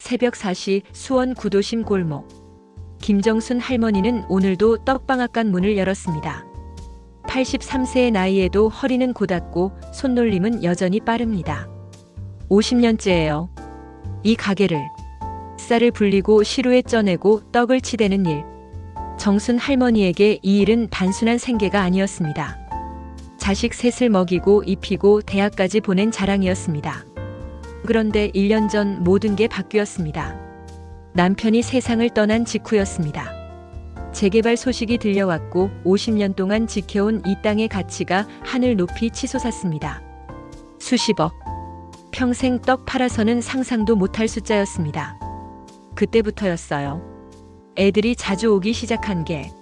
새벽 4시 수원 구도심 골목. 김정순 할머니는 오늘도 떡방앗간 문을 열었습니다. 83세의 나이에도 허리는 곧았고 손놀림은 여전히 빠릅니다. 50년째예요. 이 가게를. 쌀을 불리고 시루에 쪄내고 떡을 치대는 일. 정순 할머니에게 이 일은 단순한 생계가 아니었습니다. 자식 셋을 먹이고 입히고 대학까지 보낸 자랑이었습니다. 그런데 1년 전 모든 게 바뀌었습니다. 남편이 세상을 떠난 직후였습니다. 재개발 소식이 들려왔고 50년 동안 지켜온 이 땅의 가치가 하늘 높이 치솟았습니다. 수십억. 평생 떡 팔아서는 상상도 못할 숫자였습니다. 그때부터였어요. 애들이 자주 오기 시작한 게.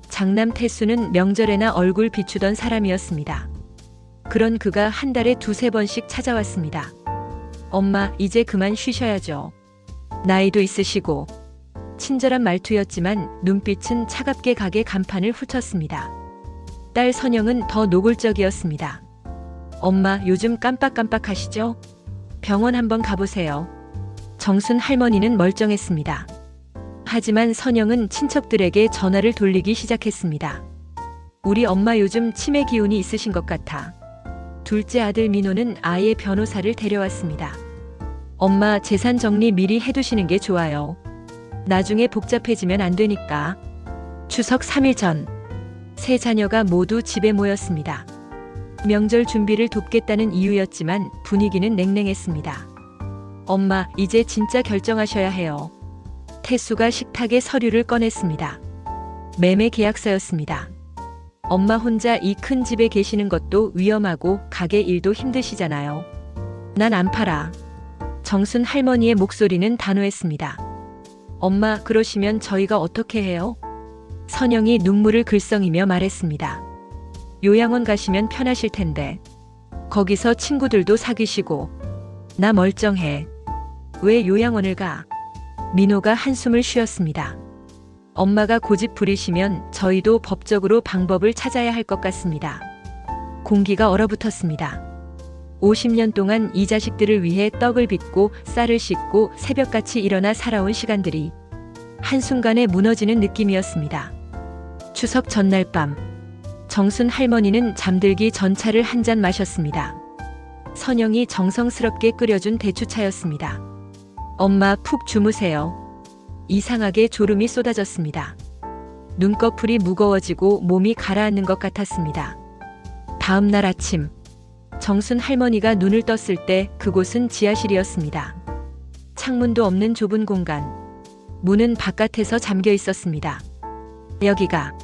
장남 태수는 명절에나 얼굴 비추던 사람이었습니다. 그런 그가 한 달에 2~3번씩 찾아왔습니다. 엄마, 이제 그만 쉬셔야죠. 나이도 있으시고. 친절한 말투였지만 눈빛은 차갑게 가게 간판을 훑었습니다. 딸 선영은 더 노골적이었습니다. 엄마, 요즘 깜빡깜빡하시죠? 병원 한번 가보세요. 정순 할머니는 멀쩡했습니다. 하지만 선영은 친척들에게 전화를 돌리기 시작했습니다. 우리 엄마 요즘 치매 기운이 있으신 것 같아. 둘째 아들 민호는 아예 변호사를 데려왔습니다. 엄마, 재산 정리 미리 해두시는 게 좋아요. 나중에 복잡해지면 안 되니까. 추석 3일 전, 세 자녀가 모두 집에 모였습니다. 명절 준비를 돕겠다는 이유였지만 분위기는 냉랭했습니다. 엄마, 이제 진짜 결정하셔야 해요. 태수가 식탁에 서류를 꺼냈습니다. 매매 계약서였습니다. 엄마 혼자 이 큰 집에 계시는 것도 위험하고 가게 일도 힘드시잖아요. 난 안 팔아. 정순 할머니의 목소리는 단호했습니다. 엄마, 그러시면 저희가 어떻게 해요? 선영이 눈물을 글썽이며 말했습니다. 요양원 가시면 편하실 텐데. 거기서 친구들도 사귀시고. 나 멀쩡해. 왜 요양원을 가? 민호가 한숨을 쉬었습니다. 엄마가 고집 부리시면 저희도 법적으로 방법을 찾아야 할 것 같습니다. 공기가 얼어붙었습니다. 50년 동안 이 자식들을 위해 떡을 빚고 쌀을 씻고 새벽같이 일어나 살아온 시간들이 한순간에 무너지는 느낌이었습니다. 추석 전날 밤, 정순 할머니는 잠들기 전 차를 한 잔 마셨습니다. 선영이 정성스럽게 끓여준 대추차였습니다. 엄마, 푹 주무세요. 이상하게 졸음이 쏟아졌습니다. 눈꺼풀이 무거워지고 몸이 가라앉는 것 같았습니다. 다음 날 아침, 정순 할머니가 눈을 떴을 때 그곳은 지하실이었습니다. 창문도 없는 좁은 공간. 문은 바깥에서 잠겨 있었습니다. 여기가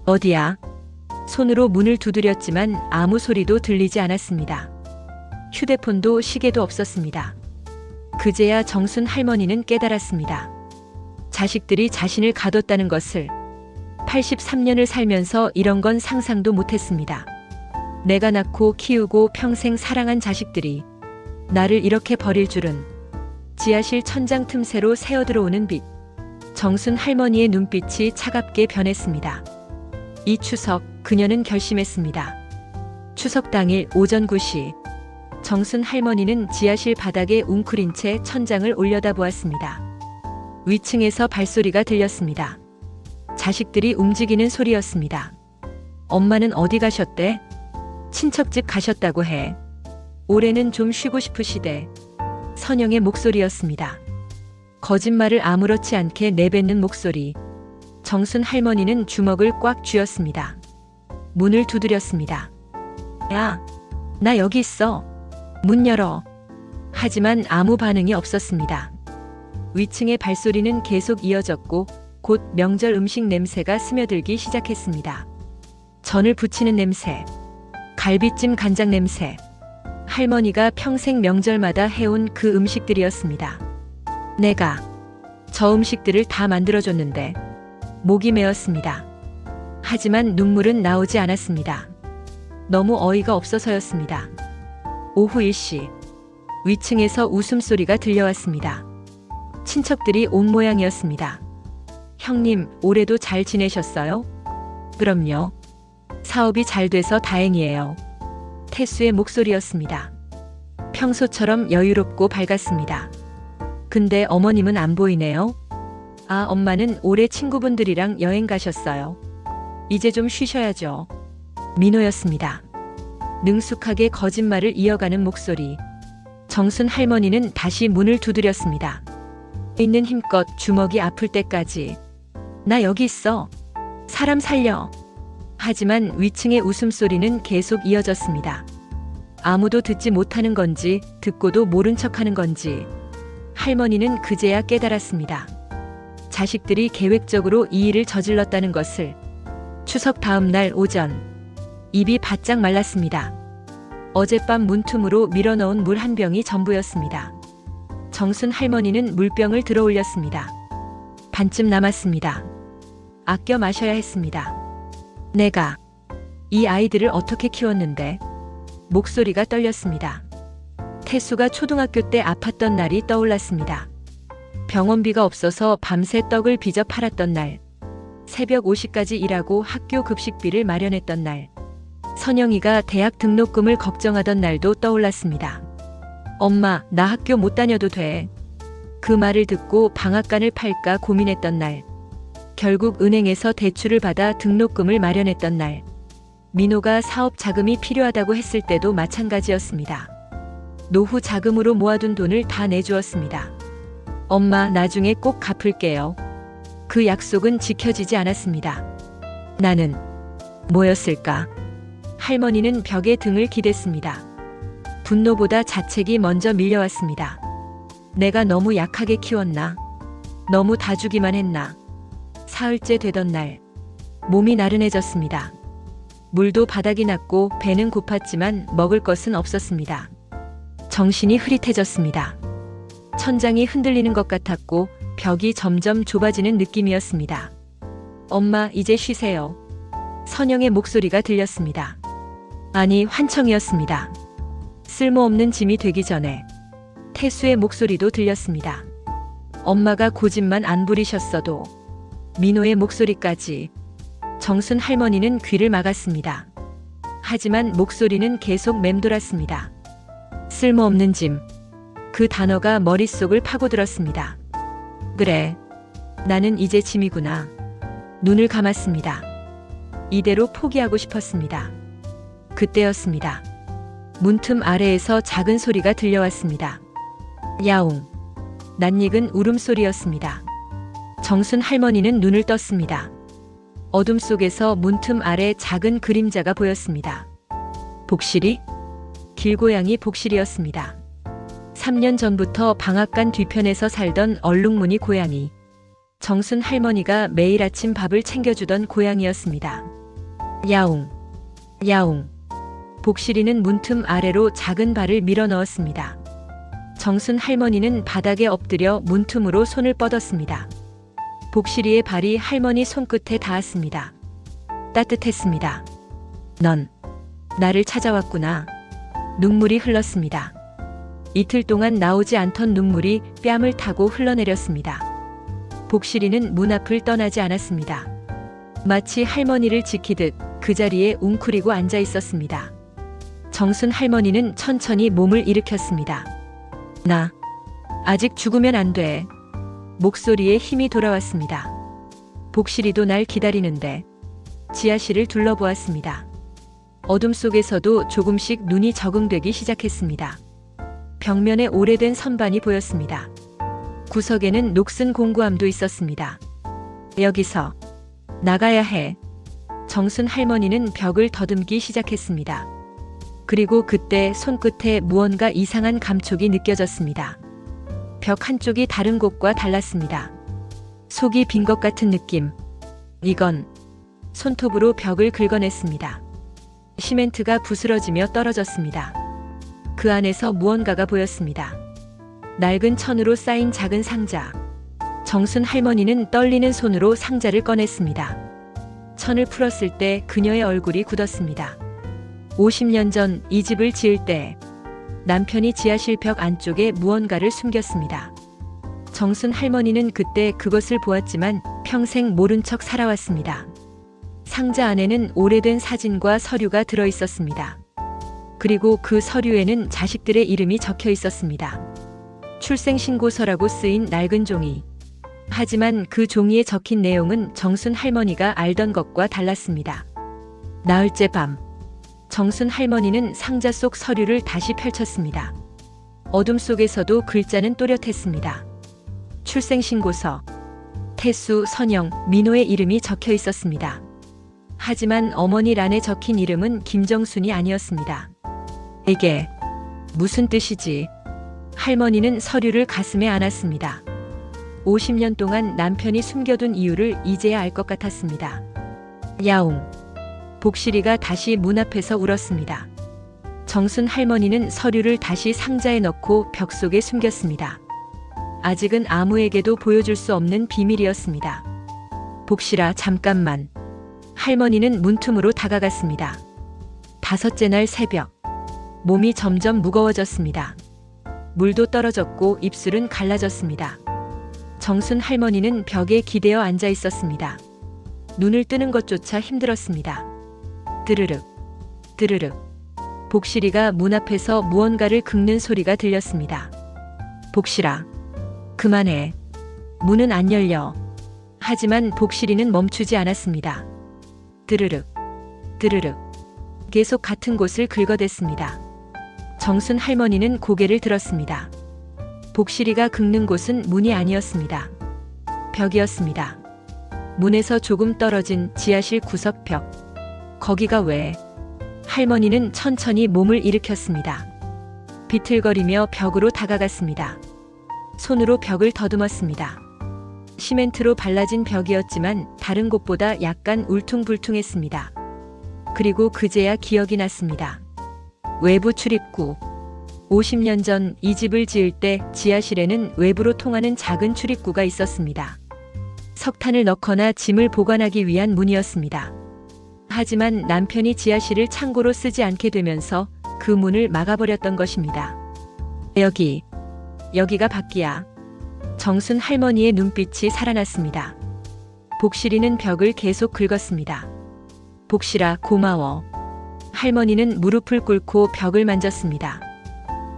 어디야? 손으로 문을 두드렸지만 아무 소리도 들리지 않았습니다. 휴대폰도 시계도 없었습니다. 그제야 정순 할머니는 깨달았습니다. 자식들이 자신을 가뒀다는 것을. 83년을 살면서 이런 건 상상도 못했습니다. 내가 낳고 키우고 평생 사랑한 자식들이 나를 이렇게 버릴 줄은. 지하실 천장 틈새로 새어들어오는 빛. 정순 할머니의 눈빛이 차갑게 변했습니다. 이 추석 그녀는 결심했습니다. 추석 당일 오전 9시 정순 할머니는 지하실 바닥에 웅크린 채 천장을 올려다보았습니다. 위층에서 발소리가 들렸습니다. 자식들이 움직이는 소리였습니다. 엄마는 어디 가셨대? 친척집 가셨다고 해. 올해는 좀 쉬고 싶으시대. 선영의 목소리였습니다. 거짓말을 아무렇지 않게 내뱉는 목소리. 정순 할머니는 주먹을 꽉 쥐었습니다. 문을 두드렸습니다. 야, 나 여기 있어. 문 열어. 하지만 아무 반응이 없었습니다. 위층의 발소리는 계속 이어졌고 곧 명절 음식 냄새가 스며들기 시작했습니다. 전을 부치는 냄새, 갈비찜 간장 냄새. 할머니가 평생 명절마다 해온 그 음식들이었습니다. 내가 저 음식들을 다 만들어줬는데. 목이 메었습니다. 하지만 눈물은 나오지 않았습니다. 너무 어이가 없어서였습니다. 오후 1시, 위층에서 웃음소리가 들려왔습니다. 친척들이 온 모양이었습니다. 형님, 올해도 잘 지내셨어요? 그럼요. 사업이 잘 돼서 다행이에요. 태수의 목소리였습니다. 평소처럼 여유롭고 밝았습니다. 근데 어머님은 안 보이네요. 아, 엄마는 올해 친구분들이랑 여행 가셨어요. 이제 좀 쉬셔야죠. 민호였습니다. 능숙하게 거짓말을 이어가는 목소리. 정순 할머니는 다시 문을 두드렸습니다. 있는 힘껏 주먹이 아플 때까지. 나 여기 있어. 사람 살려. 하지만 위층의 웃음소리는 계속 이어졌습니다. 아무도 듣지 못하는 건지 듣고도 모른 척하는 건지 할머니는 그제야 깨달았습니다. 자식들이 계획적으로 이 일을 저질렀다는 것을. 추석 다음 날 오전 입이 바짝 말랐습니다. 어젯밤 문틈으로 밀어넣은 물 한 병이 전부였습니다. 정순 할머니는 물병을 들어 올렸습니다. 반쯤 남았습니다. 아껴 마셔야 했습니다. 내가 이 아이들을 어떻게 키웠는데. 목소리가 떨렸습니다. 태수가 초등학교 때 아팠던 날이 떠올랐습니다. 병원비가 없어서 밤새 떡을 빚어 팔았던 날. 새벽 5시까지 일하고 학교 급식비를 마련했던 날. 선영이가 대학 등록금을 걱정하던 날도 떠올랐습니다. 엄마, 나 학교 못 다녀도 돼. 그 말을 듣고 방앗간을 팔까 고민했던 날. 결국 은행에서 대출을 받아 등록금을 마련했던 날. 민호가 사업 자금이 필요하다고 했을 때도 마찬가지였습니다. 노후 자금으로 모아둔 돈을 다 내주었습니다. 엄마, 나중에 꼭 갚을게요. 그 약속은 지켜지지 않았습니다. 나는 뭐였을까? 할머니는 벽에 등을 기댔습니다. 분노보다 자책이 먼저 밀려왔습니다. 내가 너무 약하게 키웠나? 너무 다주기만 했나? 사흘째 되던 날, 몸이 나른해졌습니다. 물도 바닥이 났고 배는 고팠지만 먹을 것은 없었습니다. 정신이 흐릿해졌습니다. 천장이 흔들리는 것 같았고 벽이 점점 좁아지는 느낌이었습니다. 엄마, 이제 쉬세요. 선영의 목소리가 들렸습니다. 아니, 환청이었습니다. 쓸모없는 짐이 되기 전에. 태수의 목소리도 들렸습니다. 엄마가 고집만 안 부리셨어도. 민호의 목소리까지. 정순 할머니는 귀를 막았습니다. 하지만 목소리는 계속 맴돌았습니다. 쓸모없는 짐. 그 단어가 머릿속을 파고들었습니다. 그래, 나는 이제 짐이구나. 눈을 감았습니다. 이대로 포기하고 싶었습니다. 그때였습니다. 문틈 아래에서 작은 소리가 들려왔습니다. 야옹. 낯익은 울음소리였습니다. 정순 할머니는 눈을 떴습니다. 어둠 속에서 문틈 아래 작은 그림자가 보였습니다. 복실이? 길고양이 복실이었습니다. 3년 전부터 방앗간 뒤편에서 살던 얼룩무늬 고양이. 정순 할머니가 매일 아침 밥을 챙겨주던 고양이였습니다. 야옹, 야옹. 복실이는 문틈 아래로 작은 발을 밀어 넣었습니다. 정순 할머니는 바닥에 엎드려 문틈으로 손을 뻗었습니다. 복실이의 발이 할머니 손끝에 닿았습니다. 따뜻했습니다. 넌 나를 찾아왔구나. 눈물이 흘렀습니다. 이틀 동안 나오지 않던 눈물이 뺨을 타고 흘러내렸습니다. 복실이는 문 앞을 떠나지 않았습니다. 마치 할머니를 지키듯 그 자리에 웅크리고 앉아 있었습니다. 정순 할머니는 천천히 몸을 일으켰습니다. 나 아직 죽으면 안 돼. 목소리에 힘이 돌아왔습니다. 복실이도 날 기다리는데. 지하실을 둘러보았습니다. 어둠 속에서도 조금씩 눈이 적응되기 시작했습니다. 벽면에 오래된 선반이 보였습니다. 구석에는 녹슨 공구함도 있었습니다. 여기서 나가야 해. 정순 할머니는 벽을 더듬기 시작했습니다. 그리고 그때 손끝에 무언가 이상한 감촉이 느껴졌습니다. 벽 한쪽이 다른 곳과 달랐습니다. 속이 빈 것 같은 느낌. 이건. 손톱으로 벽을 긁어냈습니다. 시멘트가 부스러지며 떨어졌습니다. 그 안에서 무언가가 보였습니다. 낡은 천으로 쌓인 작은 상자. 정순 할머니는 떨리는 손으로 상자를 꺼냈습니다. 천을 풀었을 때 그녀의 얼굴이 굳었습니다. 50년 전 이 집을 지을 때 남편이 지하실 벽 안쪽에 무언가를 숨겼습니다. 정순 할머니는 그때 그것을 보았지만 평생 모른 척 살아왔습니다. 상자 안에는 오래된 사진과 서류가 들어 있었습니다. 그리고 그 서류에는 자식들의 이름이 적혀 있었습니다. 출생신고서라고 쓰인 낡은 종이. 하지만 그 종이에 적힌 내용은 정순 할머니가 알던 것과 달랐습니다. 나흘째 밤, 정순 할머니는 상자 속 서류를 다시 펼쳤습니다. 어둠 속에서도 글자는 또렷했습니다. 출생신고서. 태수, 선영, 민호의 이름이 적혀 있었습니다. 하지만 어머니 란에 적힌 이름은 김정순이 아니었습니다. 이게 무슨 뜻이지? 할머니는 서류를 가슴에 안았습니다. 50년 동안 남편이 숨겨둔 이유를 이제야 알 것 같았습니다. 야옹. 복실이가 다시 문 앞에서 울었습니다. 정순 할머니는 서류를 다시 상자에 넣고 벽 속에 숨겼습니다. 아직은 아무에게도 보여줄 수 없는 비밀이었습니다. 복실아, 잠깐만. 할머니는 문틈으로 다가갔습니다. 5째 날 새벽. 몸이 점점 무거워졌습니다. 물도 떨어졌고 입술은 갈라졌습니다. 정순 할머니는 벽에 기대어 앉아 있었습니다. 눈을 뜨는 것조차 힘들었습니다. 드르륵, 드르륵. 복실이가 문 앞에서 무언가를 긁는 소리가 들렸습니다. 복실아, 그만해. 문은 안 열려. 하지만 복실이는 멈추지 않았습니다. 드르륵, 드르륵. 계속 같은 곳을 긁어댔습니다. 정순 할머니는 고개를 들었습니다. 복실이가 긁는 곳은 문이 아니었습니다. 벽이었습니다. 문에서 조금 떨어진 지하실 구석 벽. 거기가 왜? 할머니는 천천히 몸을 일으켰습니다. 비틀거리며 벽으로 다가갔습니다. 손으로 벽을 더듬었습니다. 시멘트로 발라진 벽이었지만 다른 곳보다 약간 울퉁불퉁했습니다. 그리고 그제야 기억이 났습니다. 외부 출입구. 50년 전 이 집을 지을 때 지하실에는 외부로 통하는 작은 출입구가 있었습니다. 석탄을 넣거나 짐을 보관하기 위한 문이었습니다. 하지만 남편이 지하실을 창고로 쓰지 않게 되면서 그 문을 막아버렸던 것입니다. 여기가 밖이야. 정순 할머니의 눈빛이 살아났습니다. 복실이는 벽을 계속 긁었습니다. 복실아, 고마워. 할머니는 무릎을 꿇고 벽을 만졌습니다.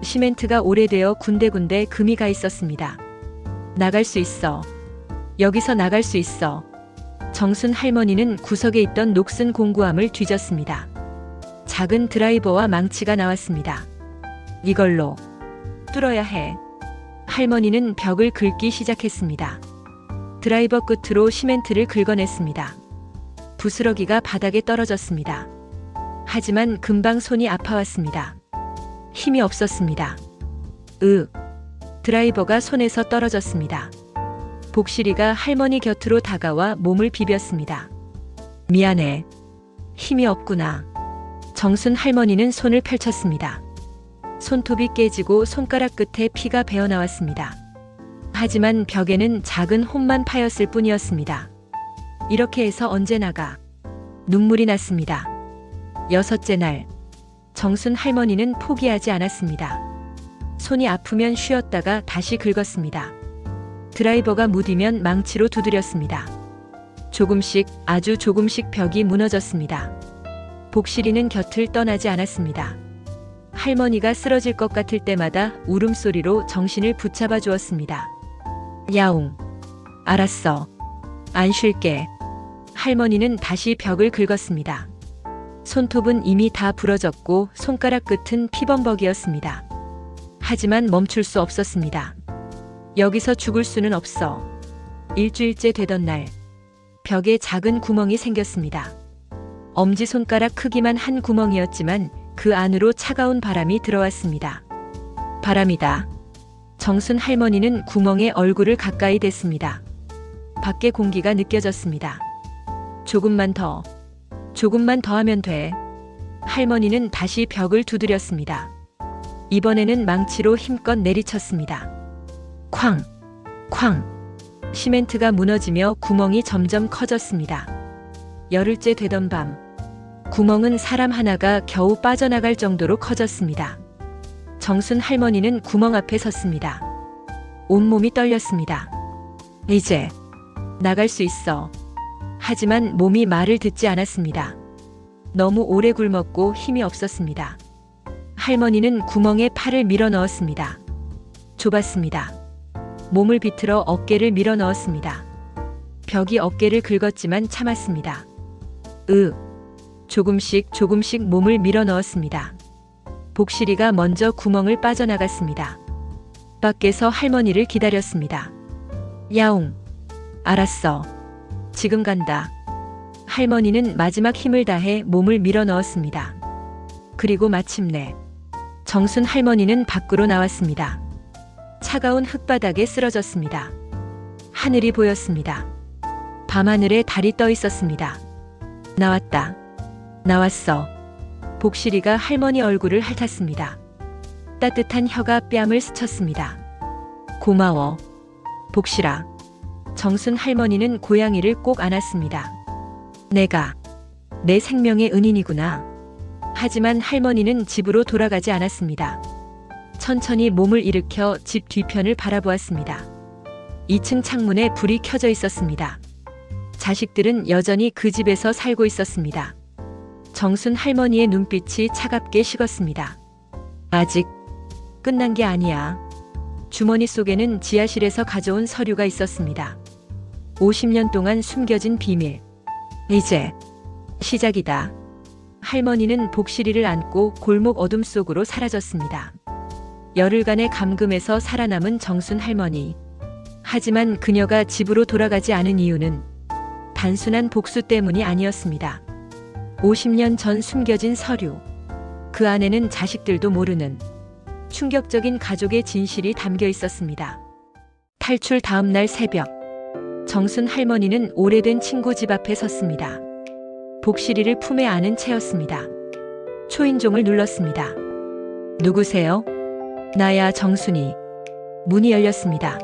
시멘트가 오래되어 군데군데 금이 가 있었습니다. 나갈 수 있어. 여기서 나갈 수 있어. 정순 할머니는 구석에 있던 녹슨 공구함을 뒤졌습니다. 작은 드라이버와 망치가 나왔습니다. 이걸로 뚫어야 해. 할머니는 벽을 긁기 시작했습니다. 드라이버 끝으로 시멘트를 긁어냈습니다. 부스러기가 바닥에 떨어졌습니다. 하지만 금방 손이 아파왔습니다. 힘이 없었습니다. 드라이버가 손에서 떨어졌습니다. 복실이가 할머니 곁으로 다가와 몸을 비볐습니다. 미안해. 힘이 없구나. 정순 할머니는 손을 펼쳤습니다. 손톱이 깨지고 손가락 끝에 피가 배어나왔습니다. 하지만 벽에는 작은 홈만 파였을 뿐이었습니다. 이렇게 해서 언제 나가? 눈물이 났습니다. 6째 날. 정순 할머니는 포기하지 않았습니다. 손이 아프면 쉬었다가 다시 긁었습니다. 드라이버가 무디면 망치로 두드렸습니다. 조금씩, 아주 조금씩 벽이 무너졌습니다. 복실이는 곁을 떠나지 않았습니다. 할머니가 쓰러질 것 같을 때마다 울음소리로 정신을 붙잡아 주었습니다. 야옹. 알았어. 안 쉴게. 할머니는 다시 벽을 긁었습니다. 손톱은 이미 다 부러졌고 손가락 끝은 피범벅이었습니다. 하지만 멈출 수 없었습니다. 여기서 죽을 수는 없어. 일주일째 되던 날, 벽에 작은 구멍이 생겼습니다. 엄지손가락 크기만 한 구멍이었지만 그 안으로 차가운 바람이 들어왔습니다. 바람이다. 정순 할머니는 구멍에 얼굴을 가까이 댔습니다. 밖의 공기가 느껴졌습니다. 조금만 더 하면 돼. 할머니는 다시 벽을 두드렸습니다. 이번에는 망치로 힘껏 내리쳤습니다. 쾅! 쾅! 시멘트가 무너지며 구멍이 점점 커졌습니다. 열흘째 되던 밤, 구멍은 사람 하나가 겨우 빠져나갈 정도로 커졌습니다. 정순 할머니는 구멍 앞에 섰습니다. 온몸이 떨렸습니다. 이제 나갈 수 있어. 하지만 몸이 말을 듣지 않았습니다. 너무 오래 굶었고 힘이 없었습니다. 할머니는 구멍에 팔을 밀어 넣었습니다. 좁았습니다. 몸을 비틀어 어깨를 밀어 넣었습니다. 벽이 어깨를 긁었지만 참았습니다. 조금씩 몸을 밀어 넣었습니다. 복실이가 먼저 구멍을 빠져나갔습니다. 밖에서 할머니를 기다렸습니다. 야옹. 알았어. 지금 간다. 할머니는 마지막 힘을 다해 몸을 밀어 넣었습니다. 그리고 마침내 정순 할머니는 밖으로 나왔습니다. 차가운 흙바닥에 쓰러졌습니다. 하늘이 보였습니다. 밤하늘에 달이 떠 있었습니다. 나왔다. 나왔어. 복실이가 할머니 얼굴을 핥았습니다. 따뜻한 혀가 뺨을 스쳤습니다. 고마워. 복실아. 정순 할머니는 고양이를 꼭 안았습니다. 내가 내 생명의 은인이구나. 하지만 할머니는 집으로 돌아가지 않았습니다. 천천히 몸을 일으켜 집 뒤편을 바라보았습니다. 2층 창문에 불이 켜져 있었습니다. 자식들은 여전히 그 집에서 살고 있었습니다. 정순 할머니의 눈빛이 차갑게 식었습니다. 아직 끝난 게 아니야. 주머니 속에는 지하실에서 가져온 서류가 있었습니다. 50년 동안 숨겨진 비밀. 이제 시작이다. 할머니는 복실이를 안고 골목 어둠 속으로 사라졌습니다. 열흘간의 감금에서 살아남은 정순 할머니. 하지만 그녀가 집으로 돌아가지 않은 이유는 단순한 복수 때문이 아니었습니다. 50년 전 숨겨진 서류. 그 안에는 자식들도 모르는 충격적인 가족의 진실이 담겨 있었습니다. 탈출 다음 날 새벽. 정순 할머니는 오래된 친구 집 앞에 섰습니다. 복실이를 품에 안은 채였습니다. 초인종을 눌렀습니다. 누구세요? 나야, 정순이. 문이 열렸습니다.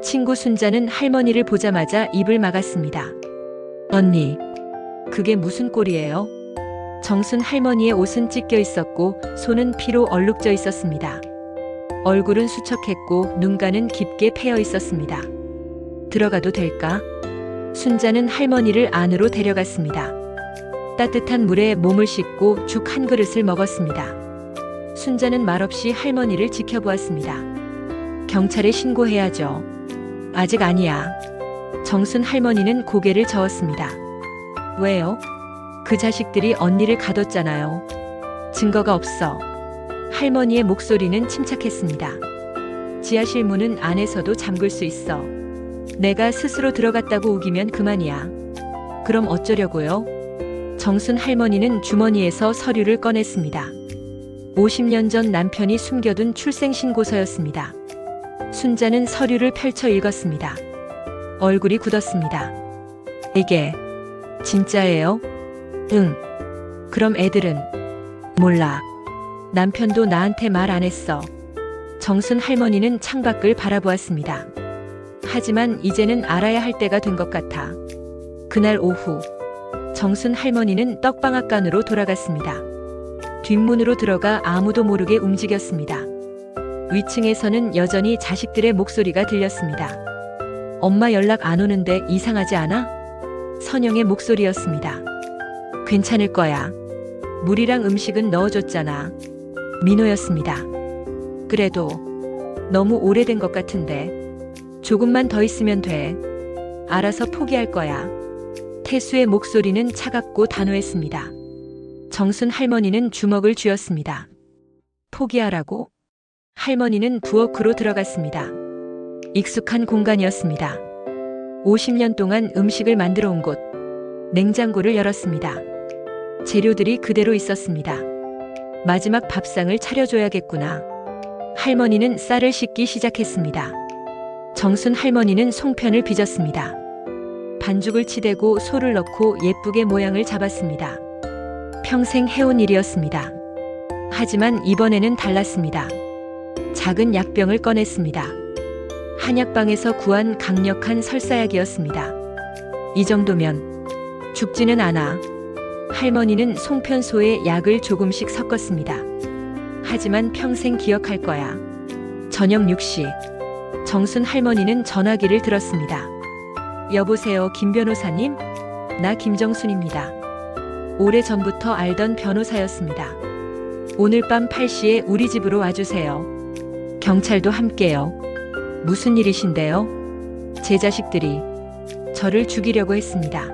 친구 순자는 할머니를 보자마자 입을 막았습니다. 언니, 그게 무슨 꼴이에요? 정순 할머니의 옷은 찢겨 있었고 손은 피로 얼룩져 있었습니다. 얼굴은 수척했고 눈가는 깊게 패여 있었습니다. 들어가도 될까? 순자는 할머니를 안으로 데려갔습니다. 따뜻한 물에 몸을 씻고 죽 한 그릇을 먹었습니다. 순자는 말없이 할머니를 지켜보았습니다. 경찰에 신고해야죠. 아직 아니야. 정순 할머니는 고개를 저었습니다. 왜요? 그 자식들이 언니를 가뒀잖아요. 증거가 없어. 할머니의 목소리는 침착했습니다. 지하실 문은 안에서도 잠글 수 있어. 내가 스스로 들어갔다고 우기면 그만이야. 그럼 어쩌려고요? 정순 할머니는 주머니에서 서류를 꺼냈습니다. 50년 전 남편이 숨겨둔 출생신고서였습니다. 순자는 서류를 펼쳐 읽었습니다. 얼굴이 굳었습니다. 이게 진짜예요? 응. 그럼 애들은? 몰라. 남편도 나한테 말 안 했어. 정순 할머니는 창밖을 바라보았습니다. 하지만 이제는 알아야 할 때가 된 것 같아. 그날 오후, 정순 할머니는 떡방앗간으로 돌아갔습니다. 뒷문으로 들어가 아무도 모르게 움직였습니다. 위층에서는 여전히 자식들의 목소리가 들렸습니다. 엄마 연락 안 오는데 이상하지 않아? 선영의 목소리였습니다. 괜찮을 거야. 물이랑 음식은 넣어줬잖아. 민호였습니다. 그래도 너무 오래된 것 같은데. 조금만 더 있으면 돼. 알아서 포기할 거야. 태수의 목소리는 차갑고 단호했습니다. 정순 할머니는 주먹을 쥐었습니다. 포기하라고? 할머니는 부엌으로 들어갔습니다. 익숙한 공간이었습니다. 50년 동안 음식을 만들어 온 곳. 냉장고를 열었습니다. 재료들이 그대로 있었습니다. 마지막 밥상을 차려줘야겠구나. 할머니는 쌀을 씻기 시작했습니다. 정순 할머니는 송편을 빚었습니다. 반죽을 치대고 소를 넣고 예쁘게 모양을 잡았습니다. 평생 해온 일이었습니다. 하지만 이번에는 달랐습니다. 작은 약병을 꺼냈습니다. 한약방에서 구한 강력한 설사약이었습니다. 이 정도면 죽지는 않아. 할머니는 송편소에 약을 조금씩 섞었습니다. 하지만 평생 기억할 거야. 저녁 6시. 정순 할머니는 전화기를 들었습니다. 여보세요, 김 변호사님? 나 김정순입니다. 오래전부터 알던 변호사였습니다. 오늘 밤 8시에 우리 집으로 와주세요. 경찰도 함께요. 무슨 일이신데요? 제 자식들이 저를 죽이려고 했습니다.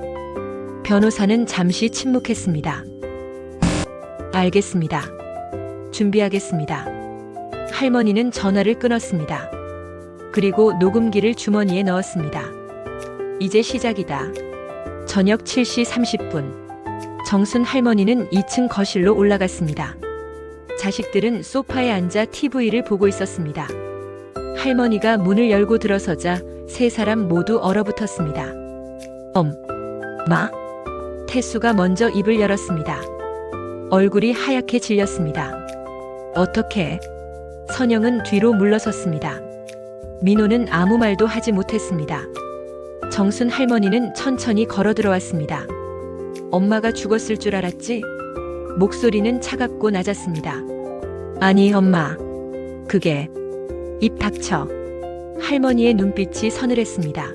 변호사는 잠시 침묵했습니다. 알겠습니다. 준비하겠습니다. 할머니는 전화를 끊었습니다. 그리고 녹음기를 주머니에 넣었습니다. 이제 시작이다. 저녁 7시 30분. 정순 할머니는 2층 거실로 올라갔습니다. 자식들은 소파에 앉아 TV를 보고 있었습니다. 할머니가 문을 열고 들어서자 세 사람 모두 얼어붙었습니다. 마? 태수가 먼저 입을 열었습니다. 얼굴이 하얗게 질렸습니다. 어떻게? 선영은 뒤로 물러섰습니다. 민호는 아무 말도 하지 못했습니다. 정순 할머니는 천천히 걸어 들어왔습니다. 엄마가 죽었을 줄 알았지? 목소리는 차갑고 낮았습니다. 아니, 엄마. 그게. 입 닥쳐. 할머니의 눈빛이 서늘했습니다.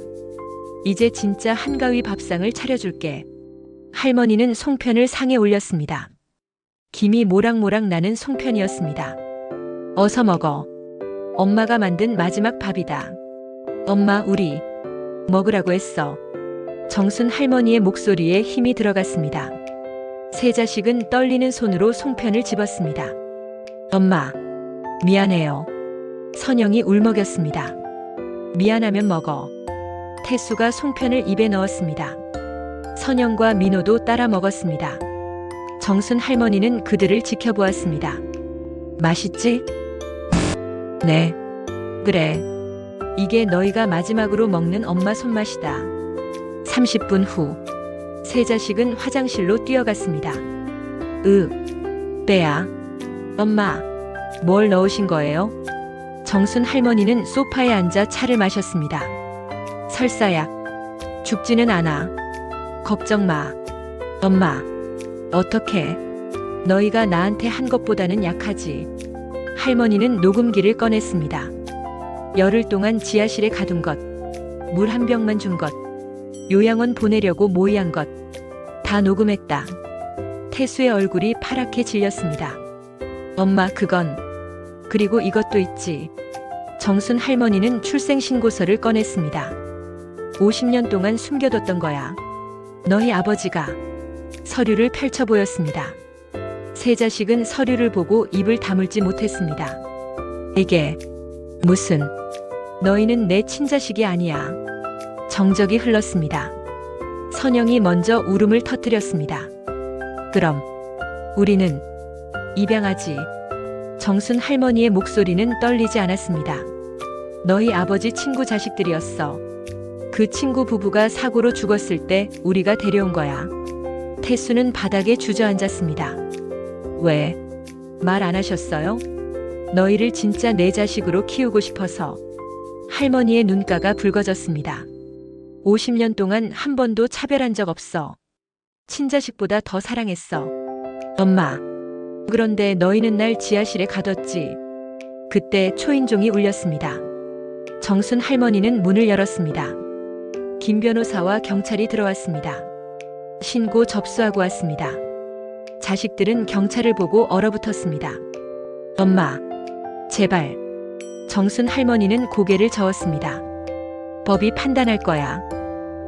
이제 진짜 한가위 밥상을 차려줄게. 할머니는 송편을 상에 올렸습니다. 김이 모락모락 나는 송편이었습니다. 어서 먹어. 엄마가 만든 마지막 밥이다. 엄마, 우리 먹으라고 했어. 정순 할머니의 목소리에 힘이 들어갔습니다. 세 자식은 떨리는 손으로 송편을 집었습니다. 엄마, 미안해요. 선영이 울먹였습니다. 미안하면 먹어. 태수가 송편을 입에 넣었습니다. 선영과 민호도 따라 먹었습니다. 정순 할머니는 그들을 지켜보았습니다. 맛있지? 네. 그래. 이게 너희가 마지막으로 먹는 엄마 손맛이다. 30분 후. 세 자식은 화장실로 뛰어갔습니다. 빼야. 엄마, 뭘 넣으신 거예요? 정순 할머니는 소파에 앉아 차를 마셨습니다. 설사약. 죽지는 않아. 걱정 마. 엄마, 어떡해. 너희가 나한테 한 것보다는 약하지. 할머니는 녹음기를 꺼냈습니다. 열흘 동안 지하실에 가둔 것, 물 한 병만 준 것, 요양원 보내려고 모의한 것, 다 녹음했다. 태수의 얼굴이 파랗게 질렸습니다. 엄마, 그건. 그리고 이것도 있지. 정순 할머니는 출생신고서를 꺼냈습니다. 50년 동안 숨겨뒀던 거야. 너희 아버지가. 서류를 펼쳐 보였습니다. 세 자식은 서류를 보고 입을 다물지 못했습니다. 이게 무슨. 너희는 내 친자식이 아니야. 정적이 흘렀습니다. 선영이 먼저 울음을 터뜨렸습니다. 그럼 우리는 입양하지. 정순 할머니의 목소리는 떨리지 않았습니다. 너희 아버지 친구 자식들이었어. 그 친구 부부가 사고로 죽었을 때 우리가 데려온 거야. 태수는 바닥에 주저앉았습니다. 왜? 말 안 하셨어요? 너희를 진짜 내 자식으로 키우고 싶어서. 할머니의 눈가가 붉어졌습니다. 50년 동안 한 번도 차별한 적 없어. 친자식보다 더 사랑했어. 엄마. 그런데 너희는 날 지하실에 가뒀지. 그때 초인종이 울렸습니다. 정순 할머니는 문을 열었습니다. 김 변호사와 경찰이 들어왔습니다. 신고 접수하고 왔습니다. 자식들은 경찰을 보고 얼어붙었습니다. 엄마, 제발. 정순 할머니는 고개를 저었습니다. 법이 판단할 거야.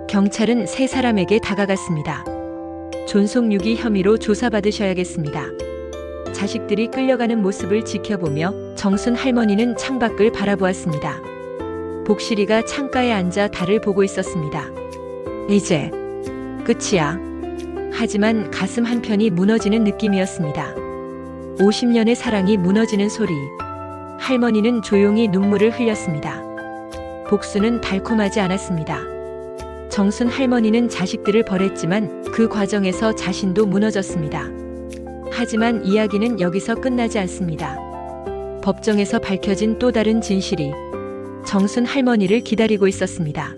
경찰은 세 사람에게 다가갔습니다. 존속유기 혐의로 조사받으셔야겠습니다. 자식들이 끌려가는 모습을 지켜보며 정순 할머니는 창밖을 바라보았습니다. 복실이가 창가에 앉아 달을 보고 있었습니다. 이제 끝이야. 하지만 가슴 한편이 무너지는 느낌이었습니다. 50년의 사랑이 무너지는 소리. 할머니는 조용히 눈물을 흘렸습니다. 복수는 달콤하지 않았습니다. 정순 할머니는 자식들을 벌했지만 그 과정에서 자신도 무너졌습니다. 하지만 이야기는 여기서 끝나지 않습니다. 법정에서 밝혀진 또 다른 진실이 정순 할머니를 기다리고 있었습니다.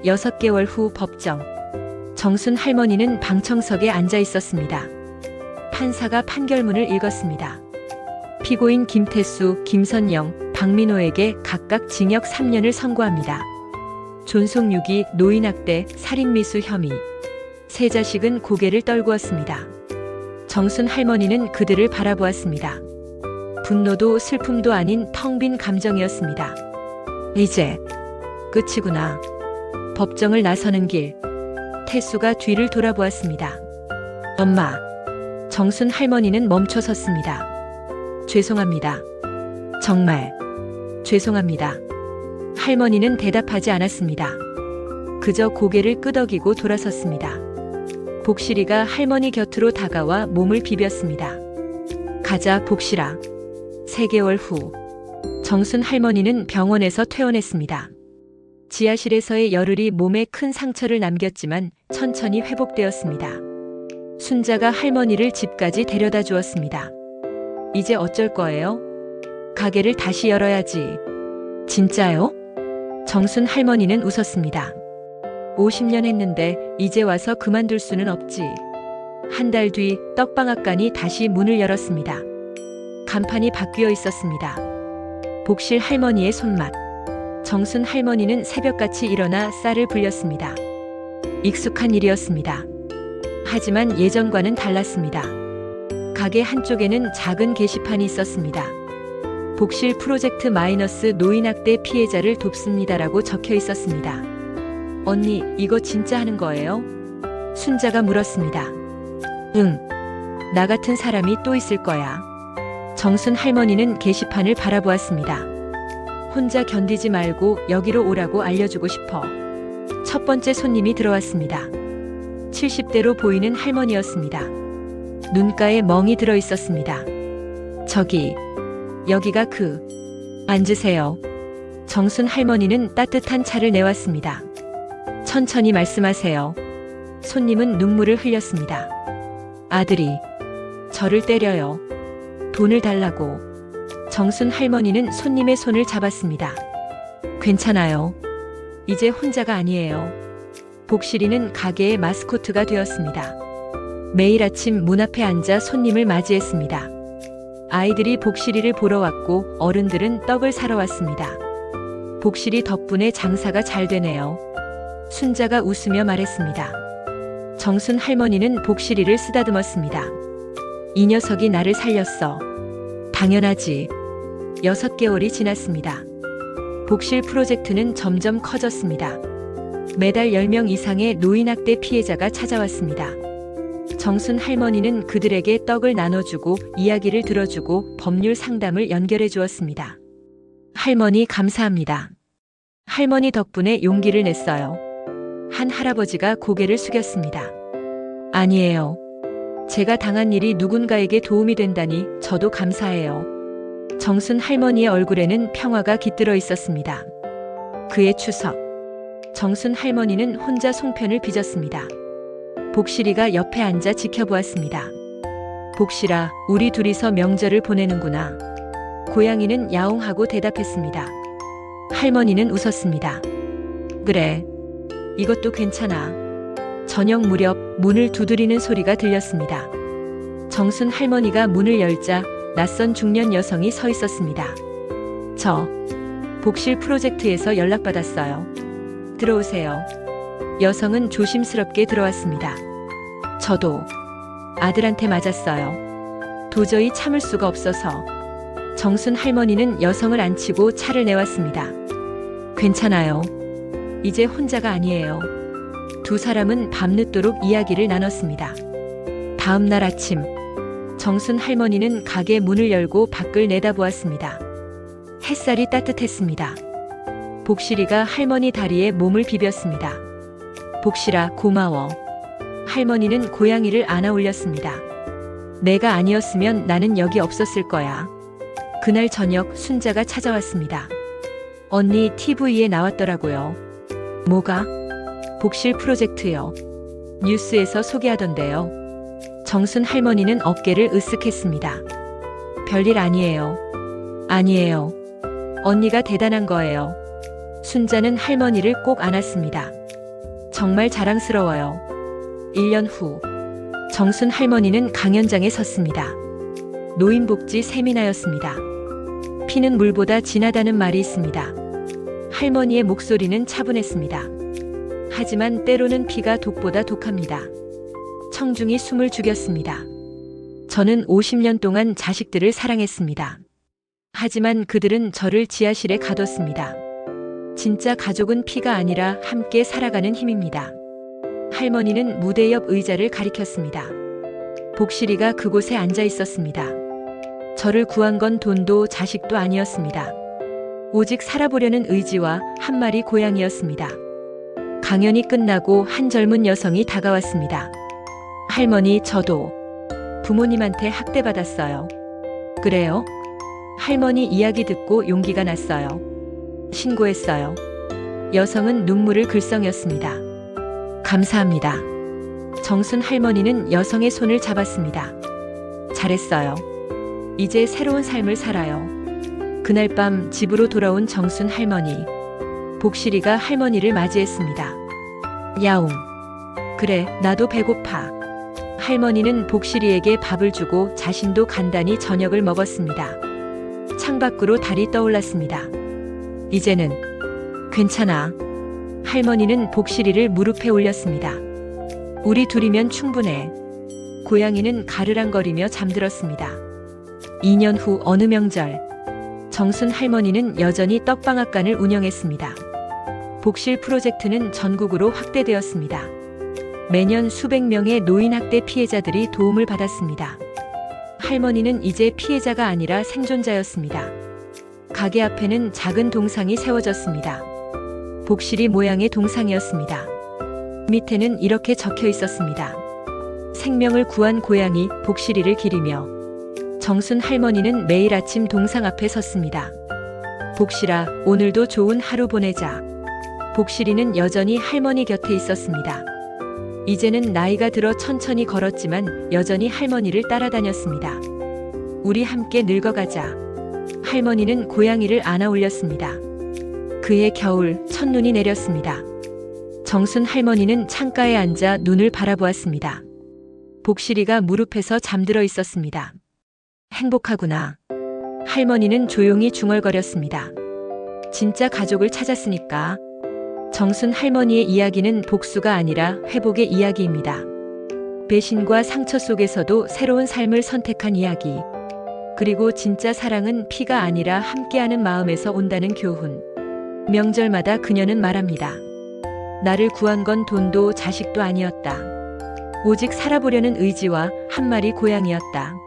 6개월 후 법정. 정순 할머니는 방청석에 앉아 있었습니다. 판사가 판결문을 읽었습니다. 피고인 김태수, 김선영, 박민호에게 각각 징역 3년을 선고합니다. 존속유기, 노인학대, 살인미수 혐의. 세 자식은 고개를 떨구었습니다. 정순 할머니는 그들을 바라보았습니다. 분노도 슬픔도 아닌 텅 빈 감정이었습니다. 이제 끝이구나. 법정을 나서는 길. 태수가 뒤를 돌아보았습니다. 엄마. 정순 할머니는 멈춰 섰습니다. 죄송합니다. 정말 죄송합니다. 할머니는 대답하지 않았습니다. 그저 고개를 끄덕이고 돌아섰습니다. 복실이가 할머니 곁으로 다가와 몸을 비볐습니다. 가자, 복실아. 3개월 후 정순 할머니는 병원에서 퇴원했습니다. 지하실에서의 열흘이 몸에 큰 상처를 남겼지만 천천히 회복되었습니다. 순자가 할머니를 집까지 데려다 주었습니다. 이제 어쩔 거예요? 가게를 다시 열어야지. 진짜요? 정순 할머니는 웃었습니다. 50년 했는데 이제 와서 그만둘 수는 없지. 한 달 뒤 떡방앗간이 다시 문을 열었습니다. 간판이 바뀌어 있었습니다. 복실 할머니의 손맛. 정순 할머니는 새벽같이 일어나 쌀을 불렸습니다. 익숙한 일이었습니다. 하지만 예전과는 달랐습니다. 가게 한쪽에는 작은 게시판이 있었습니다. 복실 프로젝트 마이너스 노인학대 피해자를 돕습니다라고 적혀 있었습니다. 언니, 이거 진짜 하는 거예요? 순자가 물었습니다. 응. 나 같은 사람이 또 있을 거야. 정순 할머니는 게시판을 바라보았습니다. 혼자 견디지 말고 여기로 오라고 알려주고 싶어. 첫 번째 손님이 들어왔습니다. 70대로 보이는 할머니였습니다. 눈가에 멍이 들어 있었습니다. 저기, 여기가 앉으세요. 정순 할머니는 따뜻한 차를 내왔습니다. 천천히 말씀하세요. 손님은 눈물을 흘렸습니다. 아들이 저를 때려요. 돈을 달라고. 정순 할머니는 손님의 손을 잡았습니다. 괜찮아요. 이제 혼자가 아니에요. 복실이는 가게의 마스코트가 되었습니다. 매일 아침 문 앞에 앉아 손님을 맞이했습니다. 아이들이 복실이를 보러 왔고 어른들은 떡을 사러 왔습니다. 복실이 덕분에 장사가 잘 되네요. 순자가 웃으며 말했습니다. 정순 할머니는 복실이를 쓰다듬었습니다. 이 녀석이 나를 살렸어. 당연하지. 6개월이 지났습니다. 복실 프로젝트는 점점 커졌습니다. 매달 10명 이상의 노인학대 피해자가 찾아왔습니다. 정순 할머니는 그들에게 떡을 나눠주고 이야기를 들어주고 법률 상담을 연결해 주었습니다. 할머니 감사합니다. 할머니 덕분에 용기를 냈어요. 한 할아버지가 고개를 숙였습니다. 아니에요. 제가 당한 일이 누군가에게 도움이 된다니 저도 감사해요. 정순 할머니의 얼굴에는 평화가 깃들어 있었습니다. 그의 추석. 정순 할머니는 혼자 송편을 빚었습니다. 복실이가 옆에 앉아 지켜보았습니다. 복실아, 우리 둘이서 명절을 보내는구나. 고양이는 야옹하고 대답했습니다. 할머니는 웃었습니다. 그래. 이것도 괜찮아. 저녁 무렵 문을 두드리는 소리가 들렸습니다. 정순 할머니가 문을 열자 낯선 중년 여성이 서 있었습니다. 저 복실 프로젝트에서 연락받았어요. 들어오세요. 여성은 조심스럽게 들어왔습니다. 저도 아들한테 맞았어요. 도저히 참을 수가 없어서. 정순 할머니는 여성을 안치고 차를 내왔습니다. 괜찮아요. 이제 혼자가 아니에요. 두 사람은 밤늦도록 이야기를 나눴습니다. 다음 날 아침, 정순 할머니는 가게 문을 열고 밖을 내다보았습니다. 햇살이 따뜻했습니다. 복실이가 할머니 다리에 몸을 비볐습니다. 복실아, 고마워. 할머니는 고양이를 안아 올렸습니다. 내가 아니었으면 나는 여기 없었을 거야. 그날 저녁 순자가 찾아왔습니다. 언니 TV에 나왔더라고요. 뭐가? 복실 프로젝트요. 뉴스에서 소개하던데요. 정순 할머니는 어깨를 으쓱했습니다. 별일 아니에요. 아니에요. 언니가 대단한 거예요. 순자는 할머니를 꼭 안았습니다. 정말 자랑스러워요. 1년 후, 정순 할머니는 강연장에 섰습니다. 노인복지 세미나였습니다. 피는 물보다 진하다는 말이 있습니다. 할머니의 목소리는 차분했습니다. 하지만 때로는 피가 독보다 독합니다. 청중이 숨을 죽였습니다. 저는 50년 동안 자식들을 사랑했습니다. 하지만 그들은 저를 지하실에 가뒀습니다. 진짜 가족은 피가 아니라 함께 살아가는 힘입니다. 할머니는 무대 옆 의자를 가리켰습니다. 복실이가 그곳에 앉아 있었습니다. 저를 구한 건 돈도 자식도 아니었습니다. 오직 살아보려는 의지와 한 마리 고양이였습니다. 강연이 끝나고 한 젊은 여성이 다가왔습니다. 할머니, 저도 부모님한테 학대받았어요. 그래요? 할머니 이야기 듣고 용기가 났어요. 신고했어요. 여성은 눈물을 글썽였습니다. 감사합니다. 정순 할머니는 여성의 손을 잡았습니다. 잘했어요. 이제 새로운 삶을 살아요. 그날 밤 집으로 돌아온 정순 할머니. 복실이가 할머니를 맞이했습니다. 야옹. 그래, 나도 배고파. 할머니는 복실이에게 밥을 주고 자신도 간단히 저녁을 먹었습니다. 창밖으로 달이 떠올랐습니다. 이제는 괜찮아. 할머니는 복실이를 무릎에 올렸습니다. 우리 둘이면 충분해. 고양이는 가르랑거리며 잠들었습니다. 2년 후 어느 명절, 정순 할머니는 여전히 떡방앗간을 운영했습니다. 복실 프로젝트는 전국으로 확대되었습니다. 매년 수백 명의 노인학대 피해자들이 도움을 받았습니다. 할머니는 이제 피해자가 아니라 생존자였습니다. 가게 앞에는 작은 동상이 세워졌습니다. 복실이 모양의 동상이었습니다. 밑에는 이렇게 적혀 있었습니다. 생명을 구한 고양이 복실이를 기리며. 정순 할머니는 매일 아침 동상 앞에 섰습니다. 복실아, 오늘도 좋은 하루 보내자. 복실이는 여전히 할머니 곁에 있었습니다. 이제는 나이가 들어 천천히 걸었지만 여전히 할머니를 따라다녔습니다. 우리 함께 늙어가자. 할머니는 고양이를 안아 올렸습니다. 그해 겨울, 첫눈이 내렸습니다. 정순 할머니는 창가에 앉아 눈을 바라보았습니다. 복실이가 무릎에서 잠들어 있었습니다. 행복하구나. 할머니는 조용히 중얼거렸습니다. 진짜 가족을 찾았으니까. 정순 할머니의 이야기는 복수가 아니라 회복의 이야기입니다. 배신과 상처 속에서도 새로운 삶을 선택한 이야기. 그리고 진짜 사랑은 피가 아니라 함께하는 마음에서 온다는 교훈. 명절마다 그녀는 말합니다. 나를 구한 건 돈도 자식도 아니었다. 오직 살아보려는 의지와 한 마리 고양이였다.